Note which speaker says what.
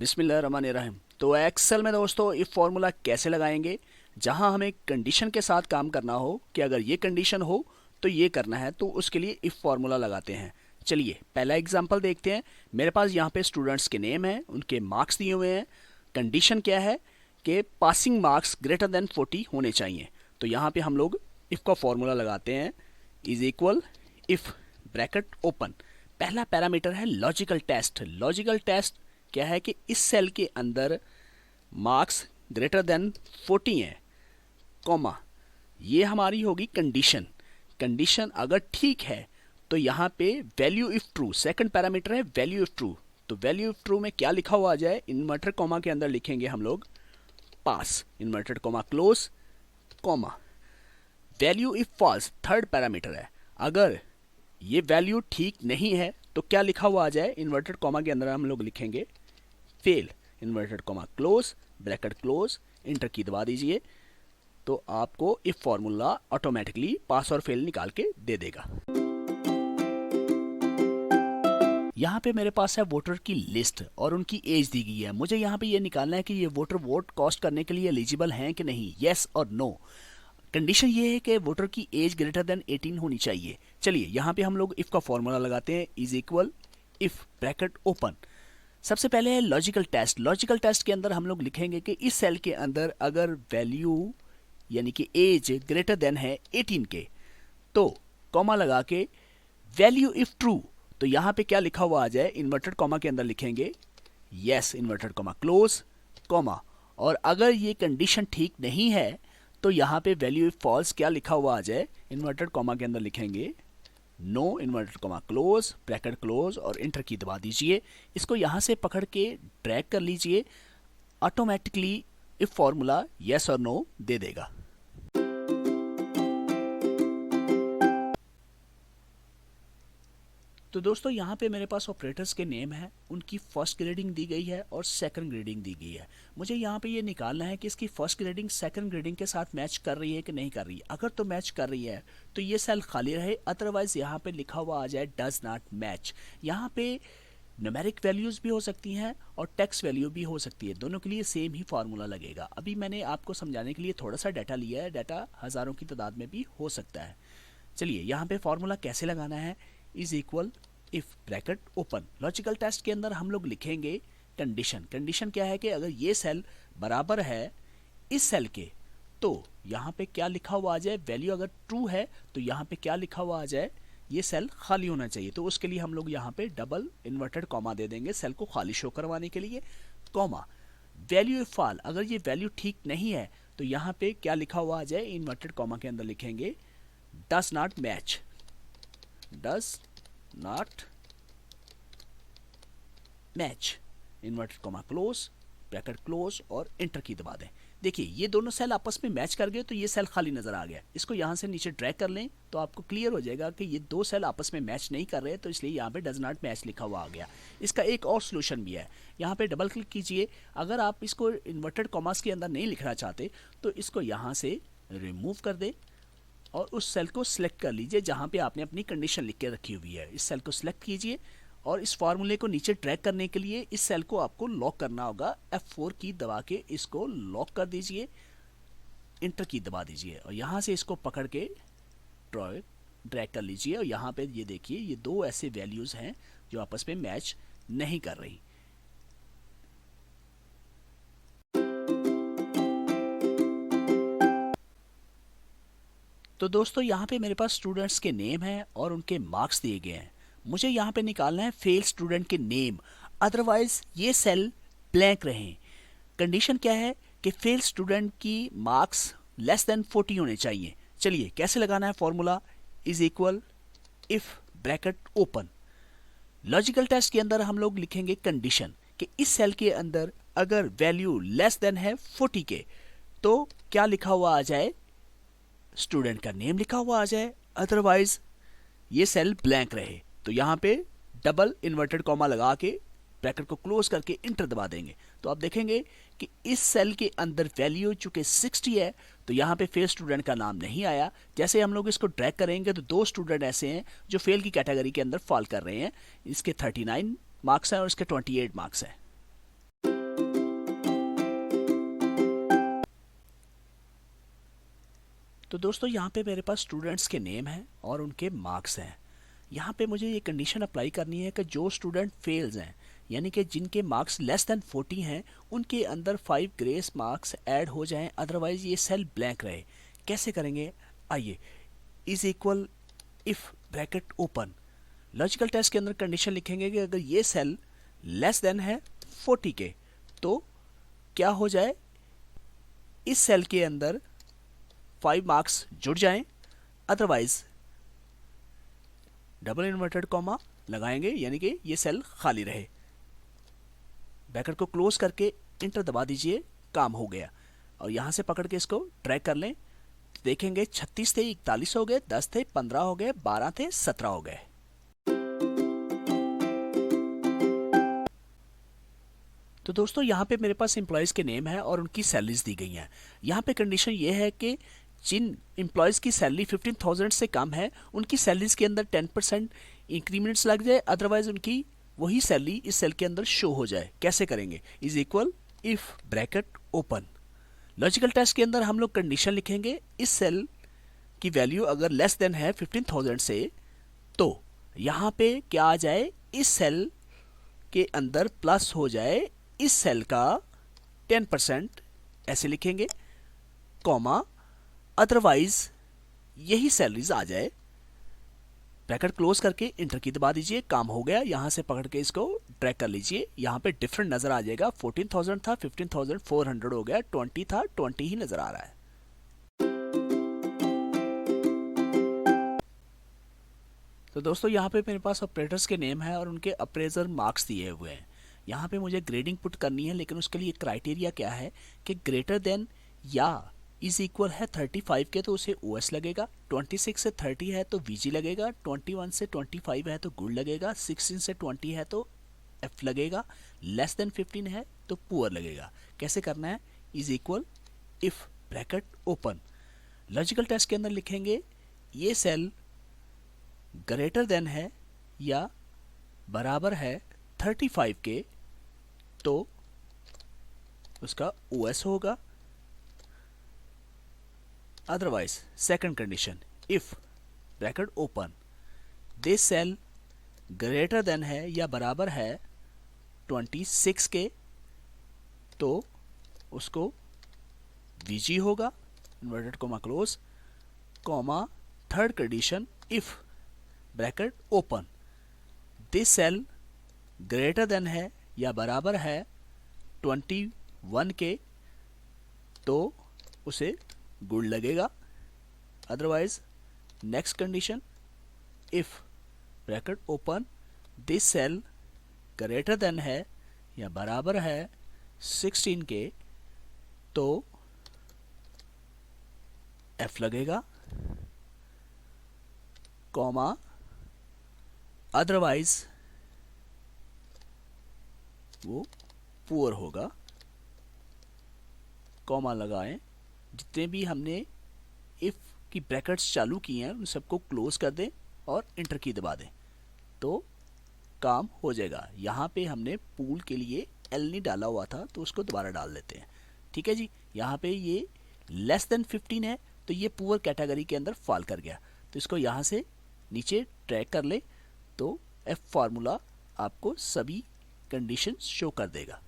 Speaker 1: बिस्मिल्लाहिर्रहमानिर्रहीम। तो एक्सेल में दोस्तों इफ फॉर्मूला कैसे लगाएंगे, जहां हमें कंडीशन के साथ काम करना हो कि अगर ये कंडीशन हो तो ये करना है, तो उसके लिए इफ फॉर्मूला लगाते हैं। चलिए पहला एग्जांपल देखते हैं। मेरे पास यहाँ पे स्टूडेंट्स के नेम हैं, उनके मार्क्स दिए हुए हैं। कंडीशन क्या है कि पासिंग मार्क्स ग्रेटर देन 40 होने चाहिए। तो यहाँ पे हम लोग इफ का फॉर्मूला लगाते हैं, is equal if bracket open. पहला पैरामीटर है लॉजिकल टेस्ट। लॉजिकल टेस्ट क्या है कि इस सेल के अंदर मार्क्स ग्रेटर देन 40 है, कॉमा, ये हमारी होगी कंडीशन। कंडीशन अगर ठीक है तो यहाँ पे value if true, second parameter है वैल्यू इफ ट्रू। तो वैल्यू इफ ट्रू में क्या लिखा हुआ आ जाए, इन्वर्टेड कॉमा के अंदर लिखेंगे हम लोग pass, inverted comma close, comma. Value if false third parameter है, अगर ये वैल्यू ठीक नहीं है तो क्या लिखा हुआ आ जाए, इन्वर्टेड कॉमा के अंदर हम लोग लिखेंगे fail, inverted comma close, bracket close, inter की दबा दीजिए। तो आपको इफ फॉर्मूला ऑटोमेटिकली पास और फेल निकाल के दे देगा। यहाँ पे मेरे पास है वोटर की लिस्ट और उनकी एज दी गई है। मुझे यहाँ पे ये निकालना है कि ये वोटर वोट कास्ट करने के लिए एलिजिबल हैं कि नहीं, येस और नो। कंडीशन ये है कि वोटर की एज ग्रेटर देन 18 होनी चाहिए। चलिए यहाँ पे हम लोग इफ का फॉर्मूला लगाते हैं, is equal if bracket open. सबसे पहले है लॉजिकल टेस्ट। लॉजिकल टेस्ट के अंदर हम लोग लिखेंगे कि इस सेल के अंदर अगर वैल्यू यानी कि एज ग्रेटर देन है 18 के, तो कॉमा लगा के वैल्यू इफ ट्रू, तो यहाँ पे क्या लिखा हुआ आ जाए, इन्वर्टेड कॉमा के अंदर लिखेंगे yes, inverted comma close, comma. और अगर ये कंडीशन ठीक नहीं है तो यहाँ पे वैल्यू इफ फॉल्स क्या लिखा हुआ आ जाए, इन्वर्टेड कॉमा के अंदर लिखेंगे no, inverted comma close, bracket close और इंटर की दबा दीजिए। इसको यहाँ से पकड़ के ड्रैग कर लीजिए, ऑटोमेटिकली इफ फॉर्मूला यस और नो दे देगा। तो दोस्तों यहाँ पे मेरे पास ऑपरेटर्स के नेम है, उनकी फर्स्ट ग्रेडिंग दी गई है और सेकंड ग्रेडिंग दी गई है। मुझे यहाँ पे ये निकालना है कि इसकी फर्स्ट ग्रेडिंग सेकंड ग्रेडिंग के साथ मैच कर रही है कि नहीं कर रही है। अगर तो मैच कर रही है तो ये सेल खाली रहे, अदरवाइज यहाँ पे लिखा हुआ आ जाए डज नॉट मैच। यहाँ पे न्यूमेरिक वैल्यूज भी हो सकती हैं और टेक्स्ट वैल्यू भी हो सकती है, दोनों के लिए सेम ही फार्मूला लगेगा। अभी मैंने आपको समझाने के लिए थोड़ा सा डाटा लिया है, डाटा हज़ारों की तादाद में भी हो सकता है। चलिए यहाँ पे फार्मूला कैसे लगाना है, is equal if bracket open. Logical test के अंदर हम लोग लिखेंगे कंडीशन। कंडीशन क्या है कि अगर ये सेल बराबर है इस सेल के, तो यहाँ पे क्या लिखा हुआ आ जाए, वैल्यू अगर ट्रू है तो यहाँ पे क्या लिखा हुआ आ जाए, ये सेल खाली होना चाहिए। तो उसके लिए हम लोग यहाँ पे डबल इन्वर्टेड कॉमा दे देंगे सेल को खाली शो करवाने के लिए, कॉमा। वैल्यू इफ फॉल, अगर ये वैल्यू ठीक नहीं है तो यहाँ पे क्या लिखा हुआ आ जाए, इन्वर्टेड कॉमा के अंदर लिखेंगे does not match, does not match, inverted comma close, bracket close और इंटर की दबा दें। देखिए ये दोनों सेल आपस में मैच कर गए तो ये सेल खाली नजर आ गया। इसको यहाँ से नीचे ड्रैग कर लें तो आपको क्लियर हो जाएगा कि ये दो सेल आपस में मैच नहीं कर रहे, तो इसलिए यहाँ पे डज नॉट मैच लिखा हुआ आ गया। इसका एक और सोल्यूशन भी है, यहाँ पे डबल क्लिक कीजिए। अगर आप इसको इन्वर्टेड कॉमास के अंदर नहीं लिखना चाहते तो इसको यहाँ से रिमूव कर दें और उस सेल को सिलेक्ट कर लीजिए जहाँ पे आपने अपनी कंडीशन लिख के रखी हुई है। इस सेल को सिलेक्ट कीजिए और इस फार्मूले को नीचे ट्रैक करने के लिए इस सेल को आपको लॉक करना होगा। F4 की दबा के इसको लॉक कर दीजिए, इंटर की दबा दीजिए और यहाँ से इसको पकड़ के ड्रैग कर लीजिए। और यहाँ पे ये देखिए ये दो ऐसे वैल्यूज हैं जो आपस में मैच नहीं कर रही। तो दोस्तों यहाँ पे मेरे पास स्टूडेंट्स के नेम हैं और उनके मार्क्स दिए गए हैं। मुझे यहाँ पे निकालना है फेल स्टूडेंट के नेम, अदरवाइज ये सेल ब्लैंक रहें। कंडीशन क्या है कि फेल स्टूडेंट की मार्क्स लेस देन 40 होने चाहिए। चलिए कैसे लगाना है formula, is equal if bracket open. Logical test के अंदर हम लोग लिखेंगे कंडीशन कि इस सेल के अंदर अगर वैल्यू लेस देन है 40 के, तो क्या लिखा हुआ आ जाए, स्टूडेंट का नेम लिखा हुआ आ जाए, अदरवाइज ये सेल ब्लैंक रहे। तो यहाँ पे डबल इन्वर्टेड कॉमा लगा के ब्रैकेट को क्लोज करके इंटर दबा देंगे तो आप देखेंगे कि इस सेल के अंदर वैल्यू चूंकि 60 है तो यहाँ पे फेल स्टूडेंट का नाम नहीं आया। जैसे हम लोग इसको ड्रैग करेंगे तो दो स्टूडेंट ऐसे हैं जो फेल की कैटेगरी के अंदर फॉल कर रहे हैं। इसके 39 मार्क्स हैं और इसके 28 मार्क्स हैं। तो दोस्तों यहाँ पे मेरे पास स्टूडेंट्स के नेम हैं और उनके मार्क्स हैं। यहाँ पे मुझे ये कंडीशन अप्लाई करनी है कि जो स्टूडेंट फेल्स हैं, यानी कि जिनके मार्क्स लेस देन 40 हैं, उनके अंदर 5 ग्रेस मार्क्स ऐड हो जाएं, अदरवाइज ये सेल ब्लैंक रहे। कैसे करेंगे? आइए, is equal if bracket open, logical test के अंदर कंडीशन लिखेंगे कि अगर ये सेल लेस देन है 40 के, तो क्या हो जाए, इस सेल के अंदर 5 मार्क्स जुड़ जाएं, अदरवाइज डबल इन्वर्टेड कॉमा लगाएंगे, यानी कि ये सेल खाली रहे। ब्रैकेट को क्लोज करके इंटर दबा दीजिए, काम हो गया। और यहां से पकड़ के इसको ड्रैग कर लें, तो देखेंगे 36 थे 41 हो गए, 10 थे 15 हो गए, 12 थे 17 हो गए। तो दोस्तों यहाँ पे मेरे पास एम्प्लॉयज़ के नेम है और उनकी सैलरीज दी गई हैं। यहाँ पे कंडीशन ये है कि जिन एम्प्लॉयज़ की सैलरी 15,000 से कम है, उनकी सैलरीज के अंदर 10% इंक्रीमेंट्स लग जाए, अदरवाइज उनकी वही सैलरी इस सेल के अंदर शो हो जाए। कैसे करेंगे? Is equal if bracket open, logical test के अंदर हम लोग कंडीशन लिखेंगे, इस सेल की वैल्यू अगर लेस देन है 15,000 से, तो यहाँ पे क्या आ जाए, इस सेल के अंदर प्लस हो जाए इस सेल का 10%, ऐसे लिखेंगे, कॉमा, अदरवाइज यही सैलरीज आ जाए। ब्रैकेट क्लोज करके इंटर की दबा दीजिए, काम हो गया। यहां से पकड़ के इसको ड्रैग कर लीजिए, यहां पे डिफरेंट नजर आ जाएगा। 14,000 था 15,400 हो गया, 20 था 20 ही नजर आ रहा है। तो दोस्तों यहाँ पे मेरे पास ऑपरेटर्स के नेम है और उनके अप्रेजर मार्क्स दिए हुए हैं। यहाँ पे मुझे ग्रेडिंग पुट करनी है, लेकिन उसके लिए क्राइटेरिया क्या है कि ग्रेटर देन या इज इक्वल है 35 के तो उसे OS लगेगा, 26 से 30 है तो VG लगेगा, 21 से 25 है तो गुड लगेगा, 16 से 20 है तो F लगेगा, लेस देन 15 है तो पुअर लगेगा। कैसे करना है? Is equal if bracket open, logical test के अंदर लिखेंगे, ये सेल ग्रेटर देन है या बराबर है 35 के, तो उसका OS होगा। Otherwise second condition, if bracket open this cell greater than है या बराबर है 26 के, तो उसको VG होगा, inverted comma close, comma, third condition, if bracket open this cell greater than है या बराबर है 21 के, तो उसे गुड लगेगा। Otherwise next condition, if bracket open this cell greater than है या बराबर है 16 के, तो F लगेगा, कॉमा, अदरवाइज वो पुअर होगा, कॉमा लगाएं। जितने भी हमने इफ की ब्रैकेट्स चालू किए हैं उन सबको क्लोज कर दें और इंटर की दबा दें, तो काम हो जाएगा। यहाँ पे हमने पूल के लिए L नहीं डाला हुआ था, तो उसको दोबारा डाल देते हैं। ठीक है जी, यहाँ पे ये लेस देन 15 है तो ये पुअर कैटेगरी के अंदर फॉल कर गया, तो इसको यहाँ से नीचे ट्रैक कर ले, तो F फार्मूला आपको सभी कंडीशंस शो कर देगा।